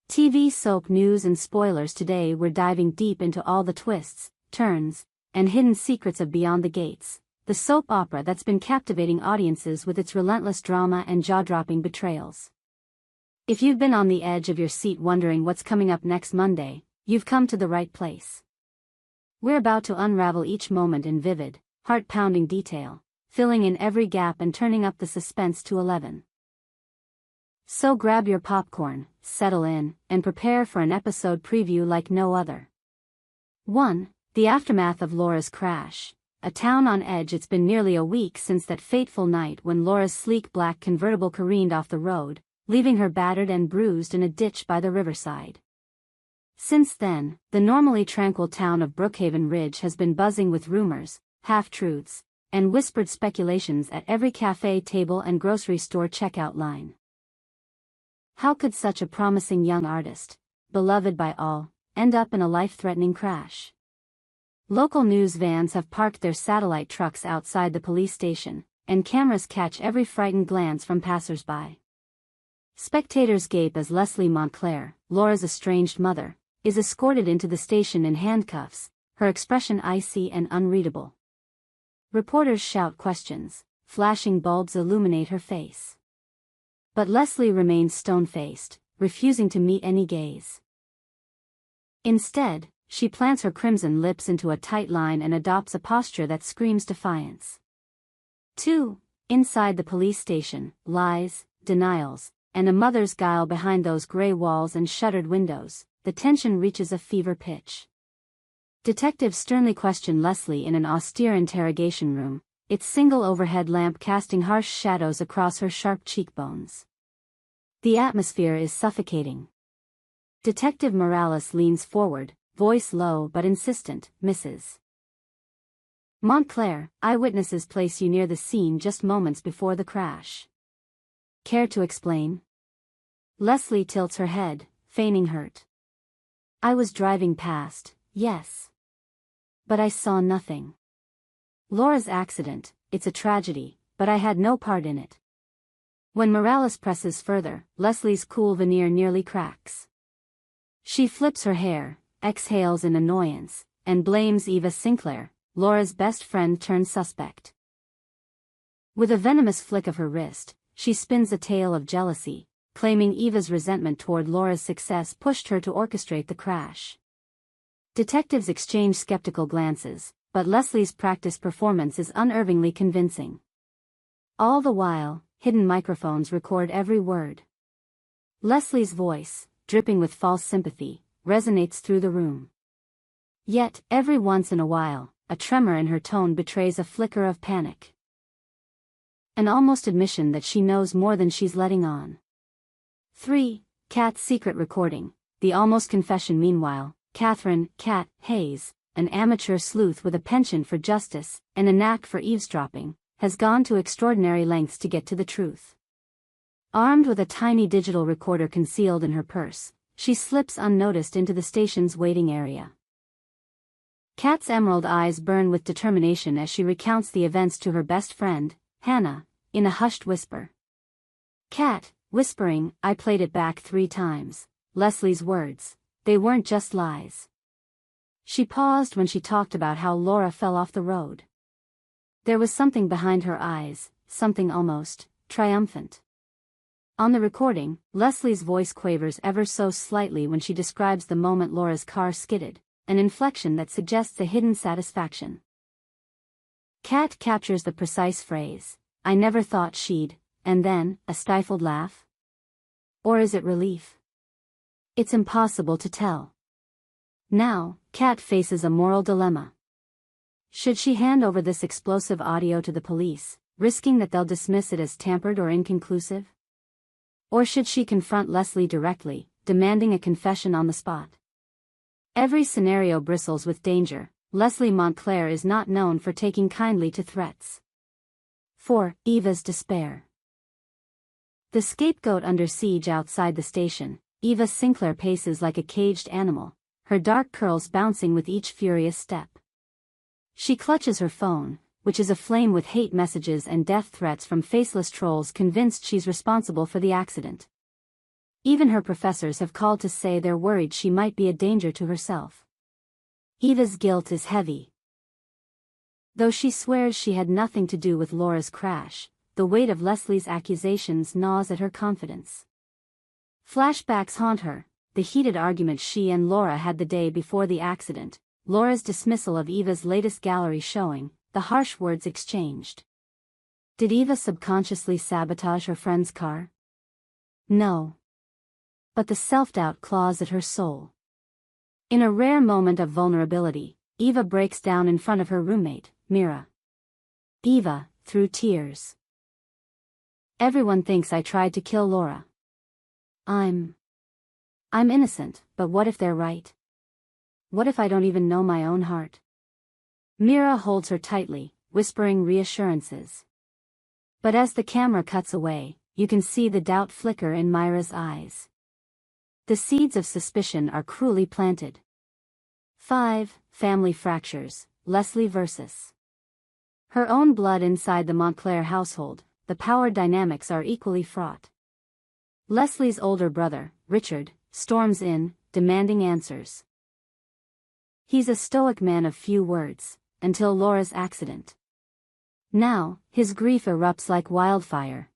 TV soap news and spoilers. Today we're diving deep into all the twists, turns, and hidden secrets of Beyond the Gates, the soap opera that's been captivating audiences with its relentless drama and jaw-dropping betrayals. If you've been on the edge of your seat wondering what's coming up next Monday, you've come to the right place. We're about to unravel each moment in vivid, heart-pounding detail, filling in every gap and turning up the suspense to 11. So grab your popcorn, settle in, and prepare for an episode preview like no other. 1. The aftermath of Laura's crash. A town on edge. It's been nearly a week since that fateful night when Laura's sleek black convertible careened off the road, leaving her battered and bruised in a ditch by the riverside. Since then, the normally tranquil town of Brookhaven Ridge has been buzzing with rumors, half-truths, and whispered speculations at every cafe table and grocery store checkout line. How could such a promising young artist, beloved by all, end up in a life-threatening crash? Local news vans have parked their satellite trucks outside the police station, and cameras catch every frightened glance from passers-by. Spectators gape as Leslie Montclair, Laura's estranged mother, is escorted into the station in handcuffs, her expression icy and unreadable. Reporters shout questions, flashing bulbs illuminate her face. But Leslie remains stone-faced, refusing to meet any gaze. Instead, she plants her crimson lips into a tight line and adopts a posture that screams defiance. 2. Inside the police station, lies, denials, and a mother's guile behind those gray walls and shuttered windows, the tension reaches a fever pitch. Detectives sternly question Leslie in an austere interrogation room, its single overhead lamp casting harsh shadows across her sharp cheekbones. The atmosphere is suffocating. Detective Morales leans forward, voice low but insistent, Mrs. Montclair, eyewitnesses place you near the scene just moments before the crash. Care to explain? Leslie tilts her head, feigning hurt. I was driving past, yes. But I saw nothing. Laura's accident, it's a tragedy, but I had no part in it. When Morales presses further, Leslie's cool veneer nearly cracks. She flips her hair, exhales in annoyance, and blames Eva Sinclair, Laura's best friend turned suspect. With a venomous flick of her wrist, she spins a tale of jealousy, claiming Eva's resentment toward Laura's success pushed her to orchestrate the crash. Detectives exchange skeptical glances, but Leslie's practiced performance is unervingly convincing. All the while, hidden microphones record every word. Leslie's voice, dripping with false sympathy, resonates through the room. Yet, every once in a while, a tremor in her tone betrays a flicker of panic. An almost admission that she knows more than she's letting on. 3. Kat's secret recording. The almost confession. Meanwhile, Catherine "Cat" Hayes, an amateur sleuth with a penchant for justice and a knack for eavesdropping, has gone to extraordinary lengths to get to the truth. Armed with a tiny digital recorder concealed in her purse, she slips unnoticed into the station's waiting area. Kat's emerald eyes burn with determination as she recounts the events to her best friend, Hannah, in a hushed whisper. Kat, whispering, I played it back 3 times. Leslie's words, they weren't just lies. She paused when she talked about how Laura fell off the road. There was something behind her eyes, something almost triumphant. On the recording, Leslie's voice quavers ever so slightly when she describes the moment Laura's car skidded, an inflection that suggests a hidden satisfaction. Kat captures the precise phrase, I never thought she'd, and then, a stifled laugh? Or is it relief? It's impossible to tell. Now, Kat faces a moral dilemma. Should she hand over this explosive audio to the police, risking that they'll dismiss it as tampered or inconclusive? Or should she confront Leslie directly, demanding a confession on the spot? Every scenario bristles with danger. Leslie Montclair is not known for taking kindly to threats. 4. Eva's despair. The scapegoat under siege outside the station, Eva Sinclair paces like a caged animal, her dark curls bouncing with each furious step. She clutches her phone, which is aflame with hate messages and death threats from faceless trolls convinced she's responsible for the accident. Even her professors have called to say they're worried she might be a danger to herself. Eva's guilt is heavy. Though she swears she had nothing to do with Laura's crash, the weight of Leslie's accusations gnaws at her confidence. Flashbacks haunt her, the heated argument she and Laura had the day before the accident, Laura's dismissal of Eva's latest gallery showing, the harsh words exchanged. Did Eva subconsciously sabotage her friend's car? No. But the self-doubt claws at her soul. In a rare moment of vulnerability, Eva breaks down in front of her roommate, Mira. Eva, through tears. Everyone thinks I tried to kill Laura. I'm innocent, but what if they're right? What if I don't even know my own heart? Mira holds her tightly, whispering reassurances. But as the camera cuts away, you can see the doubt flicker in Myra's eyes. The seeds of suspicion are cruelly planted. 5. Family fractures, Leslie versus her own blood. Inside the Montclair household, the power dynamics are equally fraught. Leslie's older brother, Richard, storms in, demanding answers. He's a stoic man of few words, until Laura's accident. Now, his grief erupts like wildfire.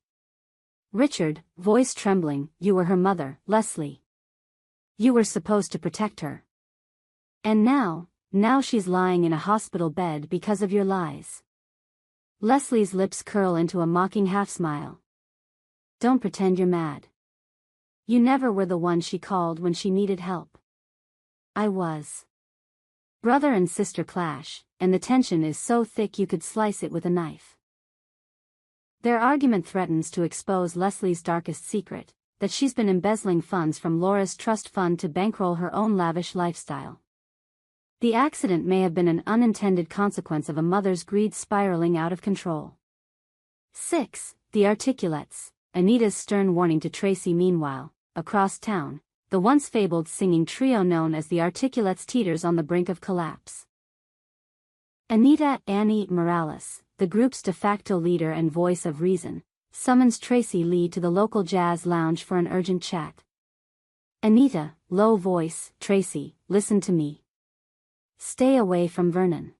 Richard, voice trembling, you were her mother, Leslie. You were supposed to protect her. And now she's lying in a hospital bed because of your lies. Leslie's lips curl into a mocking half-smile. Don't pretend you're mad. You never were the one she called when she needed help. I was. Brother and sister clash, and the tension is so thick you could slice it with a knife. Their argument threatens to expose Leslie's darkest secret, that she's been embezzling funds from Laura's trust fund to bankroll her own lavish lifestyle. The accident may have been an unintended consequence of a mother's greed spiraling out of control. 6. The Articulates, Anita's stern warning to Tracy. Meanwhile, across town, the once fabled singing trio known as the Articulates teeters on the brink of collapse. Anita Annie Morales, the group's de facto leader and voice of reason, summons Tracy Lee to the local jazz lounge for an urgent chat. Anita, low voice, Tracy, listen to me. Stay away from Vernon.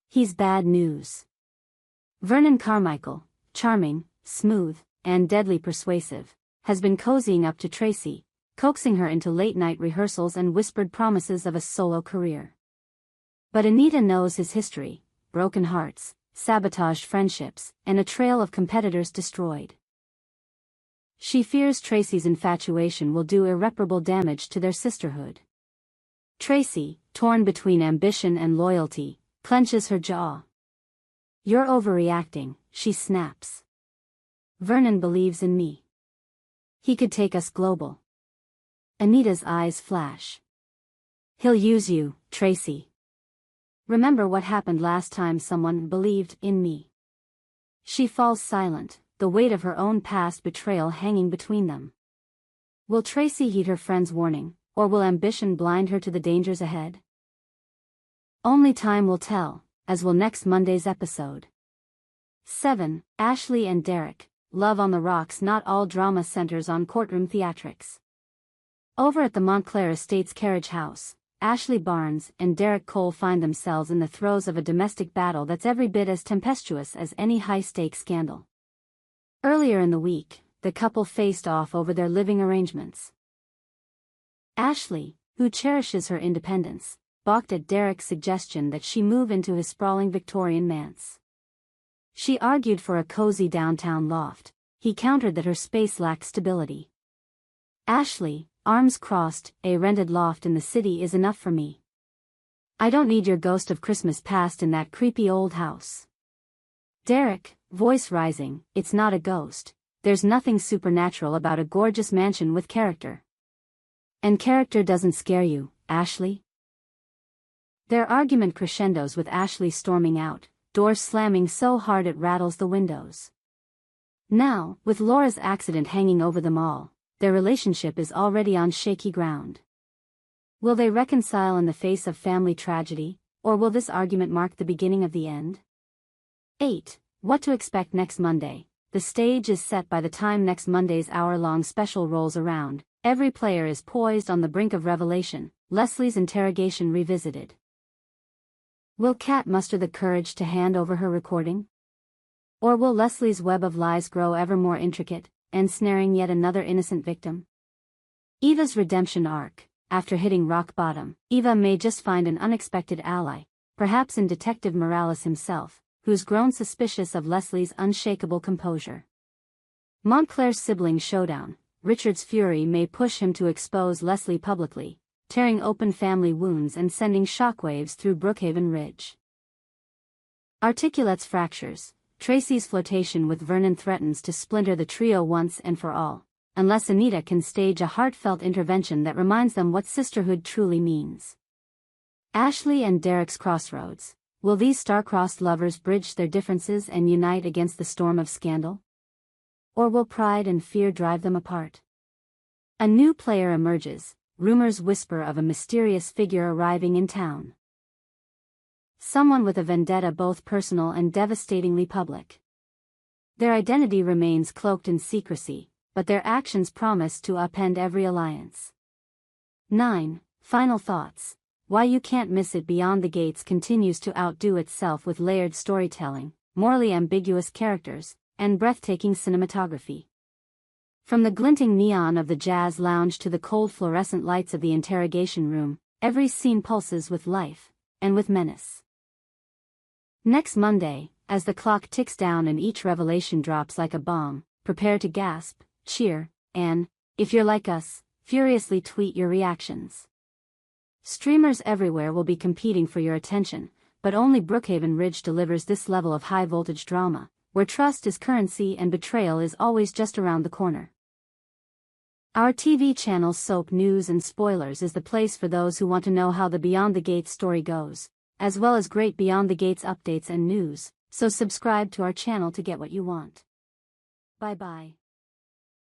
He's bad news. Vernon Carmichael, charming, smooth, and deadly persuasive, has been cozying up to Tracy, coaxing her into late-night rehearsals and whispered promises of a solo career. But Anita knows his history: broken hearts, sabotaged friendships, and a trail of competitors destroyed. She fears Tracy's infatuation will do irreparable damage to their sisterhood. Tracy, torn between ambition and loyalty, clenches her jaw. You're overreacting, she snaps. Vernon believes in me. He could take us global. Anita's eyes flash. He'll use you, Tracy. Remember what happened last time someone believed in me. She falls silent, the weight of her own past betrayal hanging between them. Will Tracy heed her friend's warning, or will ambition blind her to the dangers ahead? Only time will tell, as will next Monday's episode. 7. Ashley and Derek, Love on the Rocks. Not all drama centers on courtroom theatrics. Over at the Montclair Estates carriage house, Ashley Barnes and Derek Cole find themselves in the throes of a domestic battle that's every bit as tempestuous as any high-stakes scandal. Earlier in the week, the couple faced off over their living arrangements. Ashley, who cherishes her independence, balked at Derek's suggestion that she move into his sprawling Victorian manse. She argued for a cozy downtown loft. He countered that her space lacked stability. Ashley, arms crossed, a rented loft in the city is enough for me. I don't need your ghost of Christmas past in that creepy old house. Derek, voice rising, it's not a ghost. There's nothing supernatural about a gorgeous mansion with character. And character doesn't scare you, Ashley? Their argument crescendos with Ashley storming out, doors slamming so hard it rattles the windows. Now, with Laura's accident hanging over them all, their relationship is already on shaky ground. Will they reconcile in the face of family tragedy, or will this argument mark the beginning of the end? 8. What to expect next Monday. the stage is set by the time next Monday's hour-long special rolls around. Every player is poised on the brink of revelation, Leslie's interrogation revisited. Will Kat muster the courage to hand over her recording? Or will Leslie's web of lies grow ever more intricate, ensnaring yet another innocent victim? Eva's redemption arc. After hitting rock bottom, Eva may just find an unexpected ally, perhaps in Detective Morales himself, who's grown suspicious of Leslie's unshakable composure. Montclair's sibling showdown. Richard's fury may push him to expose Leslie publicly, tearing open family wounds and sending shockwaves through Brookhaven Ridge. Articulette's fractures. Tracy's flirtation with Vernon threatens to splinter the trio once and for all, unless Anita can stage a heartfelt intervention that reminds them what sisterhood truly means. Ashley and Derek's crossroads. Will these star-crossed lovers bridge their differences and unite against the storm of scandal? Or will pride and fear drive them apart? A new player emerges. Rumors whisper of a mysterious figure arriving in town. Someone with a vendetta both personal and devastatingly public. Their identity remains cloaked in secrecy, but their actions promise to upend every alliance. 9. Final thoughts. Why You Can't Miss It Beyond the Gates continues to outdo itself with layered storytelling, morally ambiguous characters, and breathtaking cinematography. From the glinting neon of the jazz lounge to the cold fluorescent lights of the interrogation room, every scene pulses with life, and with menace. Next Monday, as the clock ticks down and each revelation drops like a bomb, prepare to gasp, cheer, and, if you're like us, furiously tweet your reactions. Streamers everywhere will be competing for your attention, but only Brookhaven Ridge delivers this level of high-voltage drama, where trust is currency and betrayal is always just around the corner. Our TV channel's Soap News and Spoilers is the place for those who want to know how the Beyond the Gates story goes, as well as great Beyond the Gates updates and news, so subscribe to our channel to get what you want. Bye-bye.